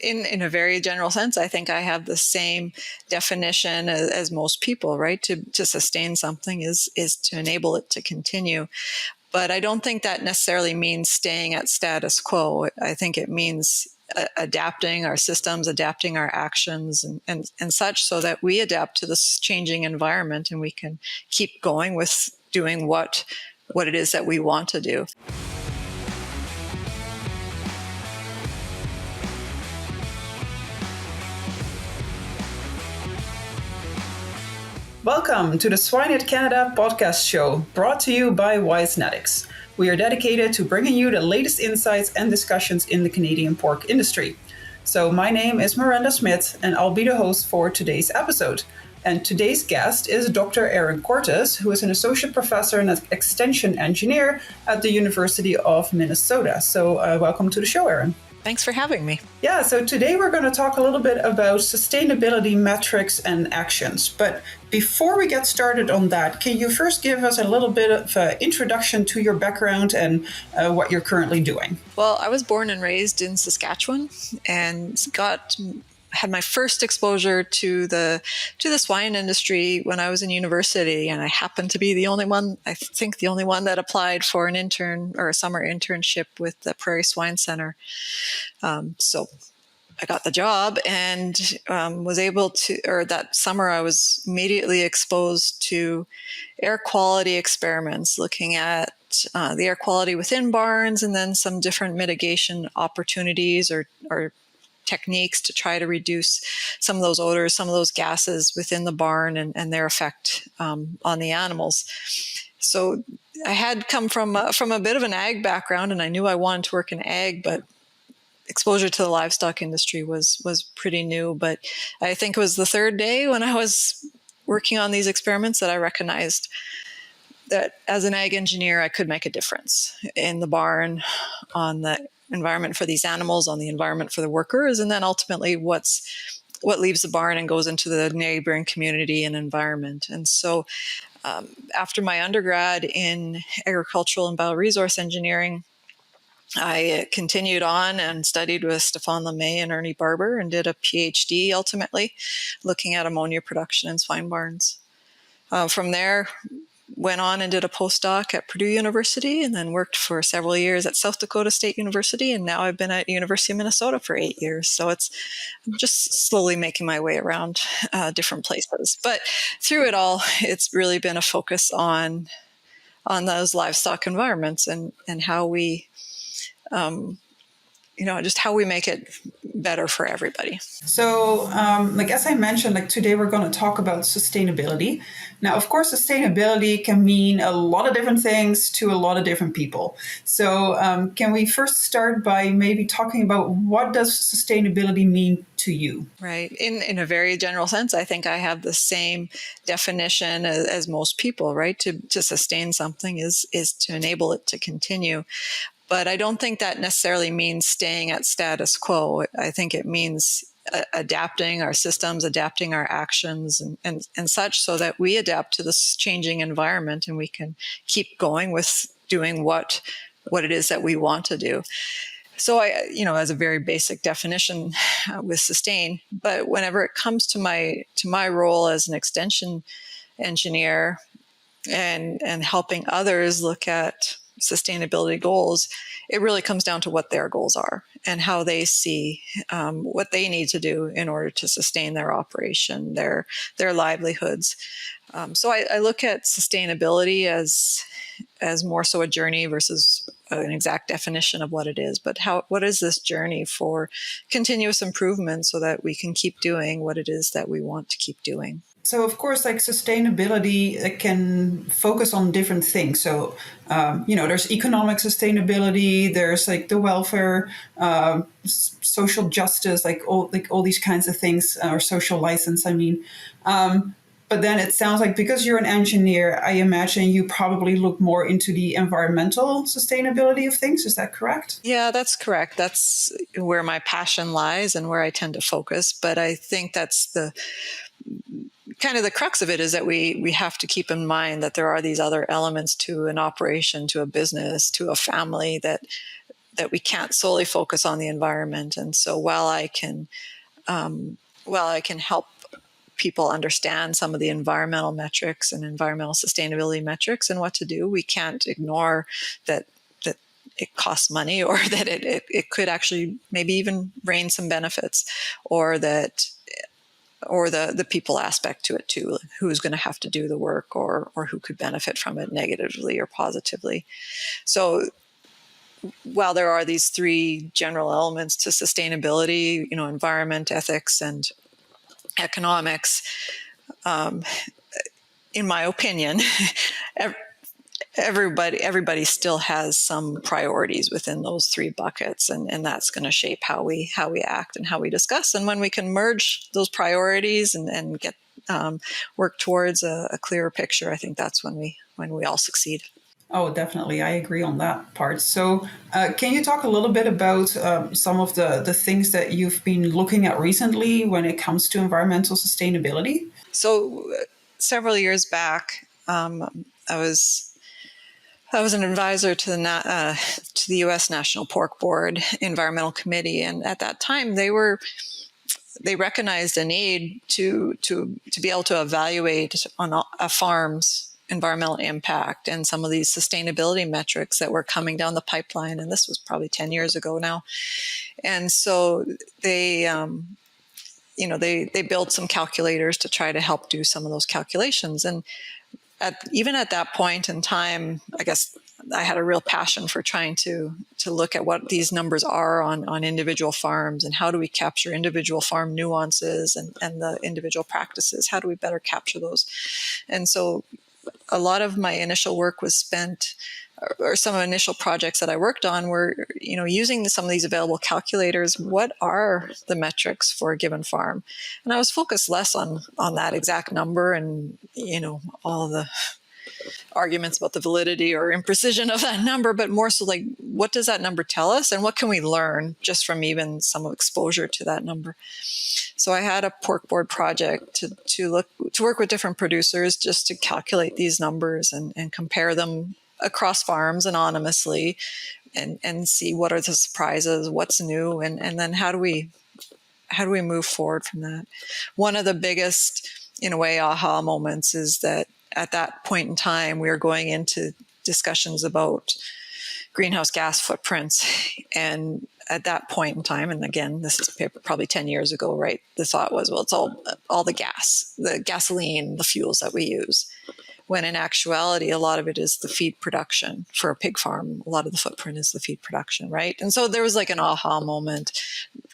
in a very general sense, I think I have the same definition as most people, right? To sustain something is to enable it to continue. But I don't think that necessarily means staying at status quo. I think it means adapting our systems, adapting our actions and such, so that we adapt to this changing environment and we can keep going with doing what it is that we want to do. Welcome to the Swine Canada podcast show, brought to you by Wisenetics. We are dedicated to bringing you the latest insights and discussions in the Canadian pork industry. So my name is Miranda Smith, and I'll be the host for today's episode. And today's guest is Dr. Erin Cortus, who is an associate professor and an extension engineer at the University of Minnesota. So welcome to the show, Erin. Thanks for having me. Yeah, so today we're going to talk a little bit about sustainability metrics and actions. But before we get started on that, can you first give us a little bit of an introduction to your background and what you're currently doing? Well, I was born and raised in Saskatchewan and had my first exposure to the swine industry when I was in university, and I happened to be the only one that applied for an intern or a summer internship with the Prairie Swine Center. So I got the job and was able to, or that summer I was immediately exposed to air quality experiments, looking at the air quality within barns, and then some different mitigation opportunities or techniques to try to reduce some of those odors, some of those gases within the barn and their effect on the animals. So I had come from a bit of an ag background, and I knew I wanted to work in ag, but exposure to the livestock industry was pretty new. But I think it was the third day when I was working on these experiments that I recognized that as an ag engineer, I could make a difference in the barn, on the environment for these animals, on the environment for the workers, and then ultimately what leaves the barn and goes into the neighboring community and environment. And so after my undergrad in agricultural and bioresource engineering, I continued on and studied with Stefan LeMay and Ernie Barber and did a PhD ultimately looking at ammonia production in swine barns. From there, went on and did a postdoc at Purdue University, and then worked for several years at South Dakota State University, and now I've been at University of Minnesota for 8 years. So I'm just slowly making my way around different places. But through it all, it's really been a focus on those livestock environments and how we just how we make it better for everybody. So, as I mentioned, today we're going to talk about sustainability. Now, of course, sustainability can mean a lot of different things to a lot of different people. So, can we first start by maybe talking about what does sustainability mean to you? Right. In a very general sense, I think I have the same definition as most people, right? To sustain something is to enable it to continue. But I don't think that necessarily means staying at status quo. I think it means adapting our systems, adapting our actions and such, so that we adapt to this changing environment and we can keep going with doing what it is that we want to do. So as a very basic definition with sustain, but whenever it comes to my role as an extension engineer and helping others look at sustainability goals, it really comes down to what their goals are and how they see what they need to do in order to sustain their operation, their livelihoods. So I look at sustainability as more so a journey versus an exact definition of what it is. But what is this journey for continuous improvement so that we can keep doing what it is that we want to keep doing? So, of course, sustainability can focus on different things. So, there's economic sustainability, there's the welfare, social justice, all these kinds of things, or social license, I mean. But then it sounds like because you're an engineer, I imagine you probably look more into the environmental sustainability of things. Is that correct? Yeah, that's correct. That's where my passion lies and where I tend to focus. But I think that's the kind of the crux of it, is that we have to keep in mind that there are these other elements to an operation, to a business, to a family that we can't solely focus on the environment. And so while I can help people understand some of the environmental metrics and environmental sustainability metrics and what to do, we can't ignore that it costs money, or that it could actually maybe even bring some benefits, or that or the people aspect to it too, who's going to have to do the work, or who could benefit from it negatively or positively. So while there are these three general elements to sustainability, environment, ethics, and economics, in my opinion, everybody still has some priorities within those three buckets, and that's going to shape how we act and how we discuss. And when we can merge those priorities and get work towards a clearer picture, I think that's when we all succeed. Oh, definitely. I agree on that part. So, can you talk a little bit about some of the things that you've been looking at recently when it comes to environmental sustainability? So, several years back, I was an advisor to the U.S. National Pork Board Environmental Committee, and at that time they recognized a need to be able to evaluate on a farm's environmental impact and some of these sustainability metrics that were coming down the pipeline. And this was probably 10 years ago now. And so they built some calculators to try to help do some of those calculations. And even at that point in time, I guess I had a real passion for trying to look at what these numbers are on individual farms, and how do we capture individual farm nuances and the individual practices. How do we better capture those? And so a lot of my initial work was spent, or some initial projects that I worked on were, using some of these available calculators. What are the metrics for a given farm? And I was focused less on that exact number and, all the arguments about the validity or imprecision of that number, but more so like, what does that number tell us, and what can we learn just from even some exposure to that number? So I had a pork board project to work with different producers just to calculate these numbers and compare them across farms anonymously, and see what are the surprises, what's new, and then how do we move forward from that. One of the biggest, in a way, aha moments is that at that point in time, we were going into discussions about greenhouse gas footprints. And at that point in time, and again, this is probably 10 years ago, right? The thought was, well, it's all the gas, the gasoline, the fuels that we use. When in actuality, a lot of it is the feed production for a pig farm. A lot of the footprint is the feed production, right? And so there was like an aha moment,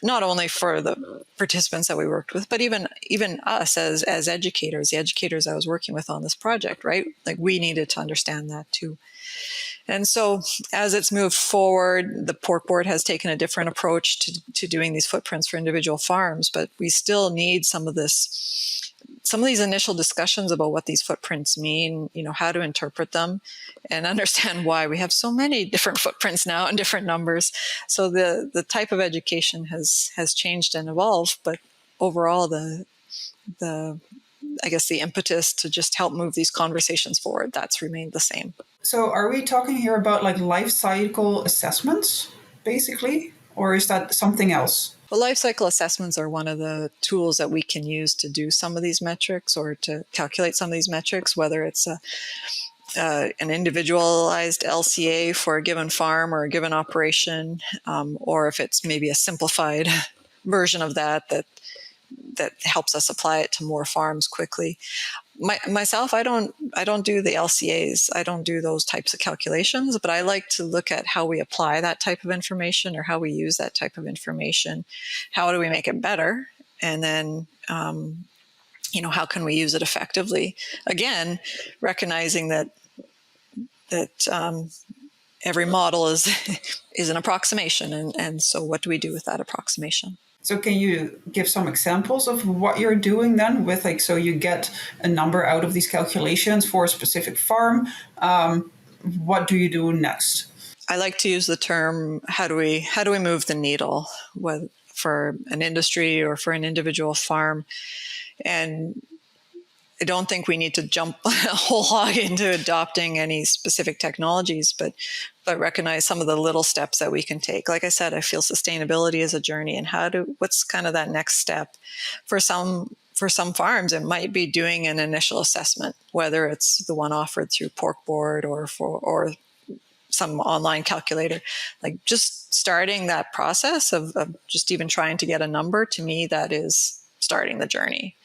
not only for the participants that we worked with, but even us as educators, the educators I was working with on this project, right? Like, we needed to understand that too. And so as it's moved forward, the pork board has taken a different approach to doing these footprints for individual farms, but we still need some of these initial discussions about what these footprints mean, how to interpret them and understand why we have so many different footprints now and different numbers. So the type of education has changed and evolved, but overall the impetus to just help move these conversations forward, that's remained the same. So are we talking here about like life cycle assessments, basically, or is that something else? Well, life cycle assessments are one of the tools that we can use to do some of these metrics, or to calculate some of these metrics, whether it's an individualized LCA for a given farm or a given operation, or if it's maybe a simplified version of that helps us apply it to more farms quickly. Myself, I don't do the LCAs. I don't do those types of calculations, but I like to look at how we apply that type of information, or how we use that type of information. How do we make it better? And then, how can we use it effectively? Again, recognizing that every model is an approximation. And so what do we do with that approximation? So can you give some examples of what you're doing then with so you get a number out of these calculations for a specific farm. What do you do next? I like to use the term, how do we move the needle, whether for an industry or for an individual farm? And I don't think we need to jump whole hog into adopting any specific technologies, but recognize some of the little steps that we can take. Like I said, I feel sustainability is a journey, and what's kind of that next step for some farms. It might be doing an initial assessment, whether it's the one offered through Pork Board or some online calculator. Like just starting that process of just even trying to get a number, to me, that is starting the journey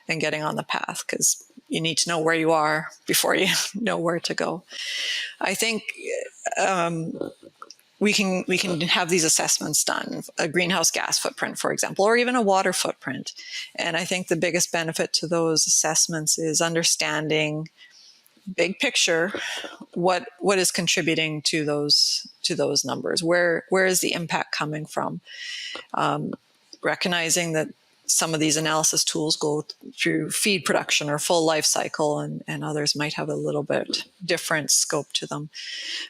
and getting on the path, because you need to know where you are before you know where to go. I think we can have these assessments done, a greenhouse gas footprint, for example, or even a water footprint. And I think the biggest benefit to those assessments is understanding big picture what is contributing to those numbers. Where is the impact coming from? Recognizing that some of these analysis tools go through feed production or full life cycle, and others might have a little bit different scope to them.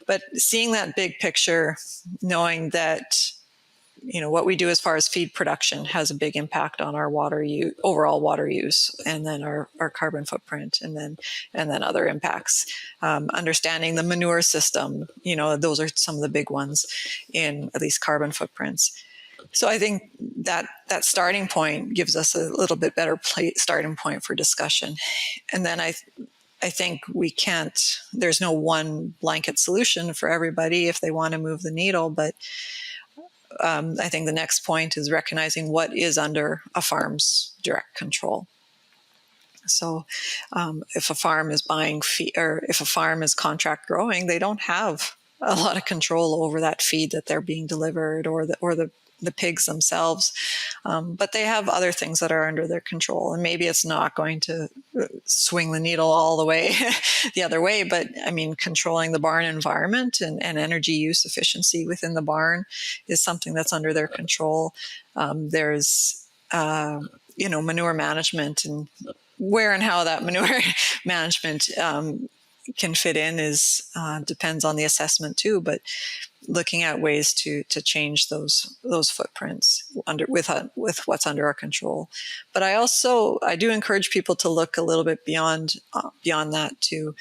But seeing that big picture, knowing that what we do as far as feed production has a big impact on our overall water use, and then our carbon footprint, and then other impacts. Understanding the manure system, those are some of the big ones in at least carbon footprints. So I think that starting point gives us a little bit better starting point for discussion. And then I think there's no one blanket solution for everybody if they want to move the needle, but I think the next point is recognizing what is under a farm's direct control. So if a farm is buying feed, or if a farm is contract growing, they don't have a lot of control over that feed that they're being delivered, or the pigs themselves, but they have other things that are under their control. And maybe it's not going to swing the needle all the way the other way, but I mean, controlling the barn environment and energy use efficiency within the barn is something that's under their control. There's manure management, and where and how that manure management can fit in depends on the assessment too, but looking at ways to change those footprints with what's under our control. But I do encourage people to look a little bit beyond that to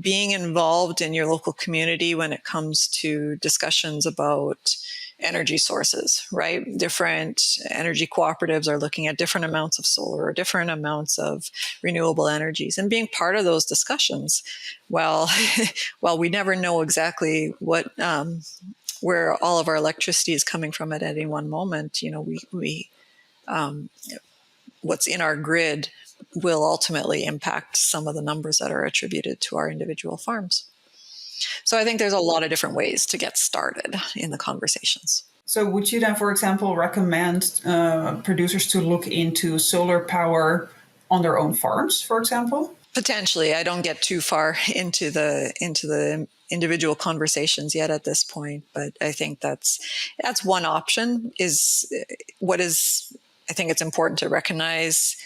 being involved in your local community when it comes to discussions about energy sources, right? Different energy cooperatives are looking at different amounts of solar or different amounts of renewable energies, and being part of those discussions. Well, we never know exactly where all of our electricity is coming from at any one moment. What's in our grid will ultimately impact some of the numbers that are attributed to our individual farms. So I think there's a lot of different ways to get started in the conversations. So would you then, for example, recommend producers to look into solar power on their own farms, for example? Potentially. I don't get too far into the individual conversations yet at this point, but I think that's one option. I think it's important to recognize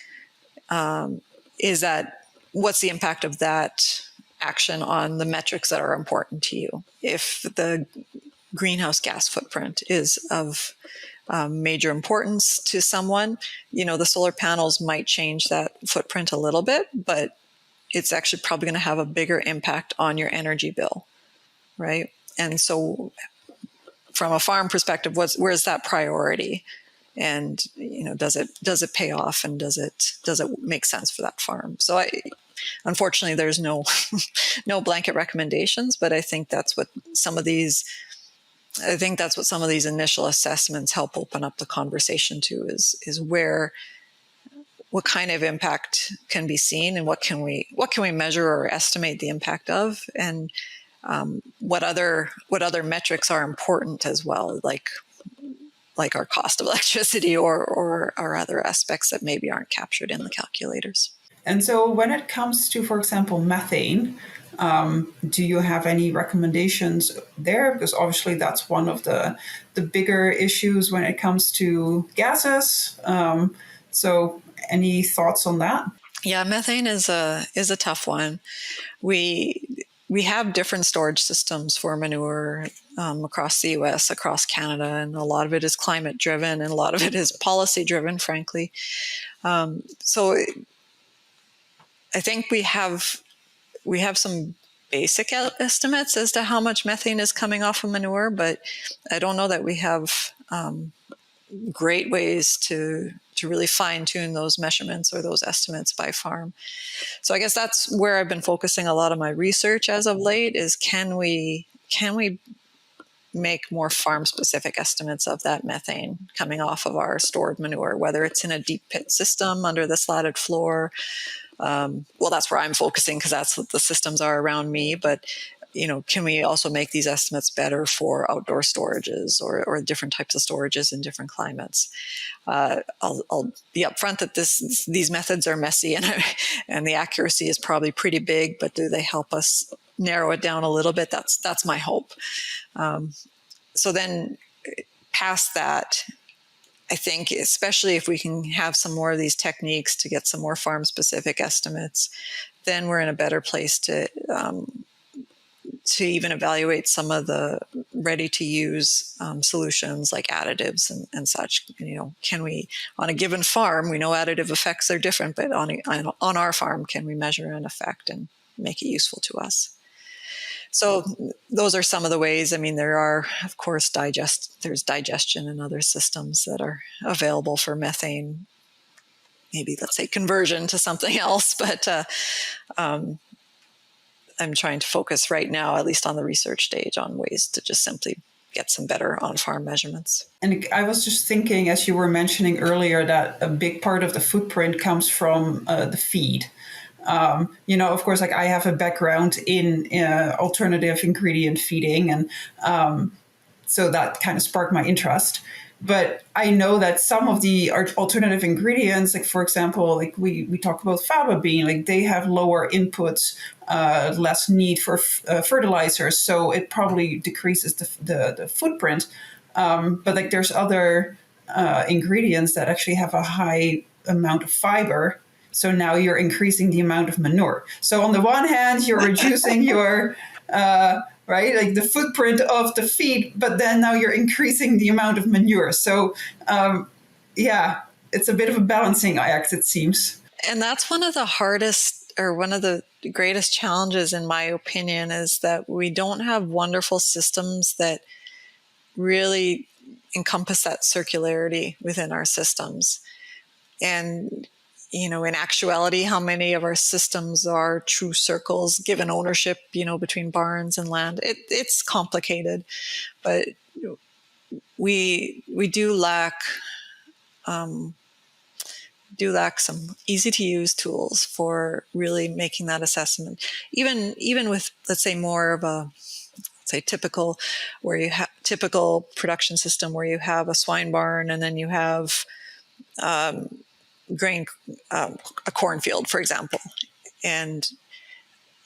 is that what's the impact of that action on the metrics that are important to you. If the greenhouse gas footprint is of major importance to someone, the solar panels might change that footprint a little bit, but it's actually probably going to have a bigger impact on your energy bill, right? And so from a farm perspective, where's that priority? And does it pay off, and does it make sense for that farm? So unfortunately, there's no blanket recommendations, but I think that's what some of these initial assessments help open up the conversation to is what kind of impact can be seen, and what can we measure or estimate the impact of, and what other metrics are important as well, like our cost of electricity or other aspects that maybe aren't captured in the calculators. And so when it comes to, for example, methane, do you have any recommendations there? Because obviously that's one of the bigger issues when it comes to gases. So any thoughts on that? Yeah, methane is a tough one. We have different storage systems for manure across the US, across Canada, and a lot of it is climate driven and a lot of it is policy driven, frankly. So I think we have some basic estimates as to how much methane is coming off of manure, but I don't know that we have great ways to really fine tune those measurements or those estimates by farm. So I guess that's where I've been focusing a lot of my research as of late is can we make more farm specific estimates of that methane coming off of our stored manure, whether it's in a deep pit system under the slatted floor. Well, that's where I'm focusing because that's what the systems are around me. But can we also make these estimates better for outdoor storages or different types of storages in different climates? I'll be upfront that these methods are messy and the accuracy is probably pretty big, but do they help us narrow it down a little bit? That's my hope. So then past that, I think, especially if we can have some more of these techniques to get some more farm specific estimates, then we're in a better place to even evaluate some of the ready to use solutions like additives and such. Can we, on a given farm, we know additive effects are different, but on our farm, can we measure an effect and make it useful to us? So those are some of the ways. I mean, there are, of course, there's digestion and other systems that are available for methane, maybe let's say conversion to something else. But I'm trying to focus right now, at least on the research stage, on ways to just simply get some better on-farm measurements. And I was just thinking, as you were mentioning earlier, that a big part of the footprint comes from the feed. Of course, like I have a background in alternative ingredient feeding, and so that kind of sparked my interest. But I know that some of the alternative ingredients, like for example, like we talk about faba bean, like they have lower inputs, less need for fertilizers, so it probably decreases the footprint. But like there's other ingredients that actually have a high amount of fiber. So now you're increasing the amount of manure. So on the one hand, you're reducing your right, like the footprint of the feed, but then now you're increasing the amount of manure. So it's a bit of a balancing act, it seems. And that's one of the hardest, or one of the greatest challenges, in my opinion, is that we don't have wonderful systems that really encompass that circularity within our systems. And in actuality, how many of our systems are true circles given ownership, between barns and land? It's complicated, but we do lack some easy to use tools for really making that assessment. Even with, let's say, more of a typical production system where you have a swine barn and then you have a cornfield, for example. And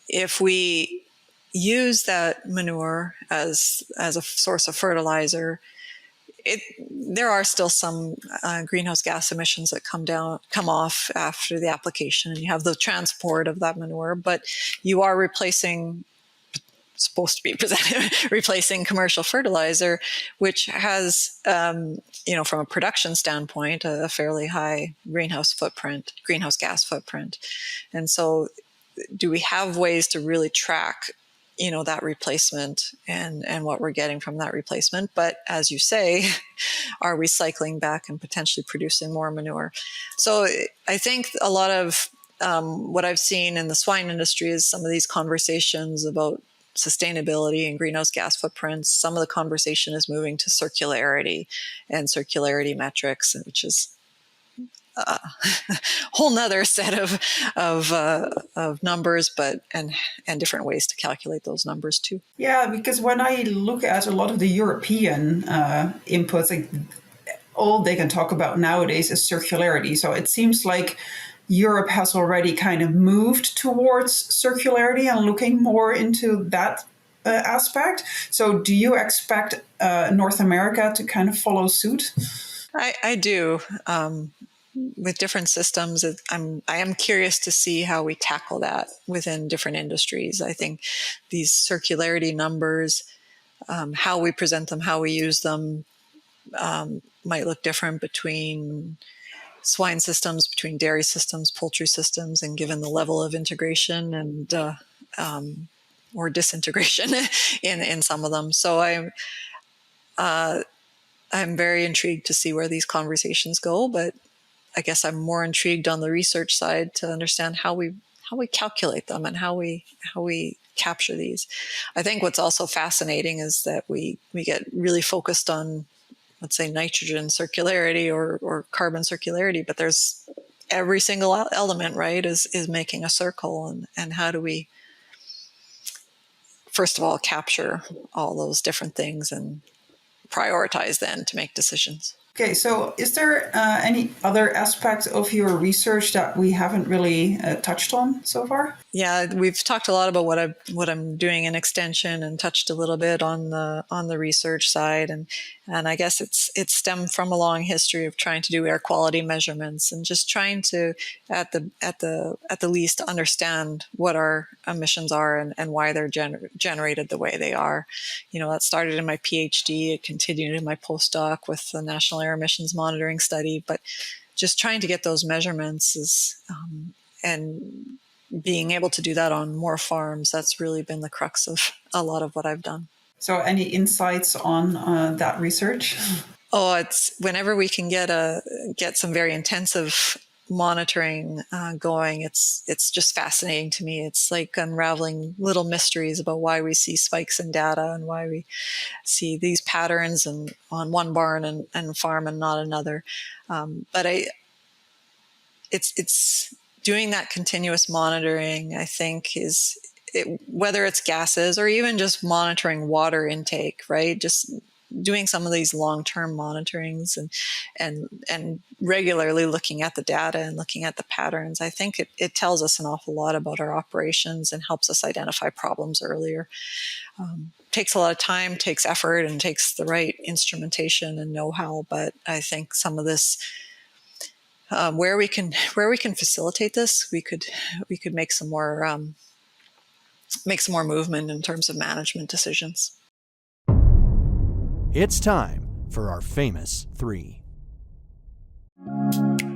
if we use that manure as a source of fertilizer, there are still some greenhouse gas emissions that come off after the application, and you have the transport of that manure, but you are supposed to be replacing commercial fertilizer, which has, from a production standpoint, a fairly high greenhouse gas footprint. And so do we have ways to really track, that replacement and what we're getting from that replacement? But as you say, are we cycling back and potentially producing more manure? So I think a lot of what I've seen in the swine industry is some of these conversations about sustainability and greenhouse gas footprints. Some of the conversation is moving to circularity and circularity metrics, which is a whole nother set of numbers, but and different ways to calculate those numbers too. Yeah, because when I look at a lot of the European inputs, like all they can talk about nowadays is circularity. So it seems like Europe has already kind of moved towards circularity and looking more into that aspect. So do you expect North America to kind of follow suit? I do. With different systems, I am curious to see how we tackle that within different industries. I think these circularity numbers, how we present them, how we use them, might look different between swine systems, between dairy systems, poultry systems, and given the level of integration and or disintegration in some of them. So I'm very intrigued to see where these conversations go, but I guess I'm more intrigued on the research side to understand how we calculate them and how we capture these. I think what's also fascinating is that we get really focused on, let's say, nitrogen circularity or carbon circularity, but there's every single element, right, is making a circle, and how do we first of all capture all those different things and prioritize then to make decisions. Okay, so is there any other aspect of your research that we haven't really touched on so far? Yeah, we've talked a lot about what I'm doing in extension, and touched a little bit on the research side, and I guess it's stemmed from a long history of trying to do air quality measurements and just trying to at the least understand what our emissions are and why they're generated the way they are. That started in my PhD. It continued in my postdoc with the National Air Emissions Monitoring Study, but just trying to get those measurements and being able to do that on more farms, that's really been the crux of a lot of what I've done. So any insights on that research? Oh, it's whenever we can get some very intensive monitoring going, it's just fascinating to me. It's like unraveling little mysteries about why we see spikes in data and why we see these patterns on one barn and farm and not another. But it's doing that continuous monitoring, I think, whether it's gases or even just monitoring water intake, right? Just doing some of these long-term monitorings and regularly looking at the data and looking at the patterns. I think it tells us an awful lot about our operations and helps us identify problems earlier. Takes a lot of time, takes effort, and takes the right instrumentation and know-how. But I think some of this, where we can facilitate this, we could make some more movement in terms of management decisions. It's time for our famous three.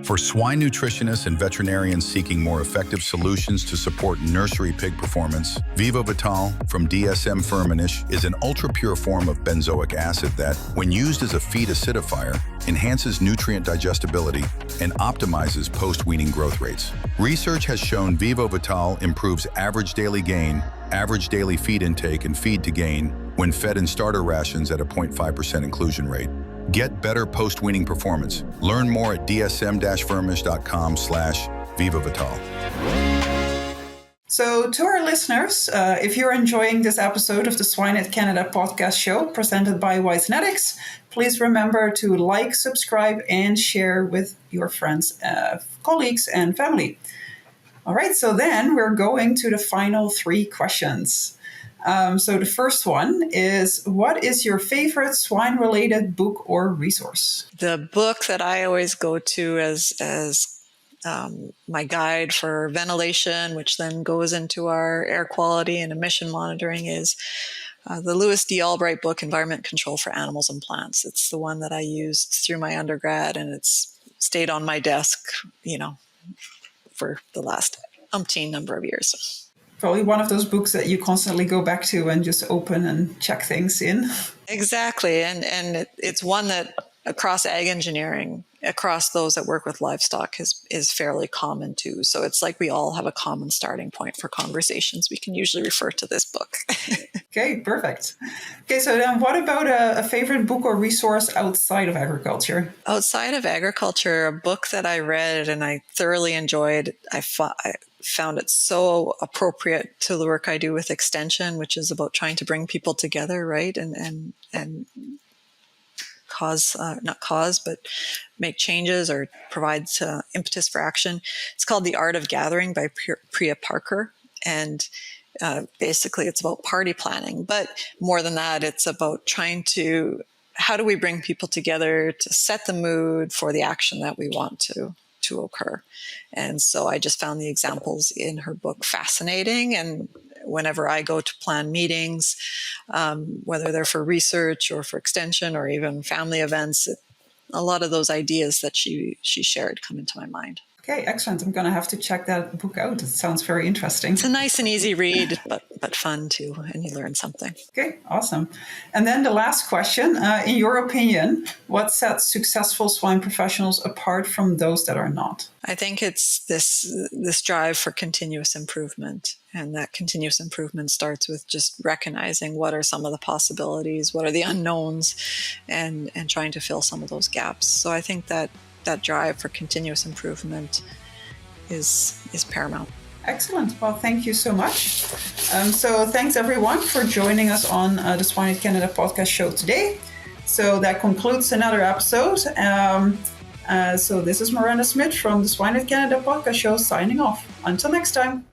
For swine nutritionists and veterinarians seeking more effective solutions to support nursery pig performance, Vivo Vital from DSM Firmenich is an ultra-pure form of benzoic acid that, when used as a feed acidifier, enhances nutrient digestibility and optimizes post-weaning growth rates. Research has shown Vivo Vital improves average daily gain, average daily feed intake, and feed to gain when fed in starter rations at a 0.5% inclusion rate. Get better post-weaning performance. Learn more at dsm-firmenich.com/vivovital. So to our listeners, if you're enjoying this episode of the Swine at Canada podcast show presented by Wisenetics, please remember to like, subscribe, and share with your friends, colleagues, and family. All right, so then we're going to the final three questions. So the first one is, what is your favorite swine-related book or resource? The book that I always go to as my guide for ventilation, which then goes into our air quality and emission monitoring, is the Lewis D. Albright book, Environment Control for Animals and Plants. It's the one that I used through my undergrad, and it's stayed on my desk, for the last umpteen number of years. Probably one of those books that you constantly go back to and just open and check things in. Exactly. And it's one that across ag engineering, across those that work with livestock is fairly common too. So it's like we all have a common starting point for conversations. We can usually refer to this book. Okay, perfect. Okay, so then what about a favorite book or resource outside of agriculture? Outside of agriculture, a book that I read and I thoroughly enjoyed, I found it so appropriate to the work I do with extension, which is about trying to bring people together, right? And but make changes or provide impetus for action. It's called The Art of Gathering by Priya Parker. And basically it's about party planning. But more than that, it's about how do we bring people together to set the mood for the action that we want to occur. And so I just found the examples in her book fascinating. And whenever I go to plan meetings, whether they're for research or for extension or even family events, a lot of those ideas that she shared come into my mind. Okay, excellent. I'm going to have to check that book out. It sounds very interesting. It's a nice and easy read, but fun too, and you learn something. Okay, awesome. And then the last question, in your opinion, what sets successful swine professionals apart from those that are not? I think it's this drive for continuous improvement. And that continuous improvement starts with just recognizing what are some of the possibilities, what are the unknowns, and trying to fill some of those gaps. So I think that drive for continuous improvement is paramount. Excellent. Well, thank you so much. So thanks everyone for joining us on the Swine Canada podcast show today. So that concludes another episode. So this is Miranda Smith from the Swine Canada podcast show signing off. Until next time.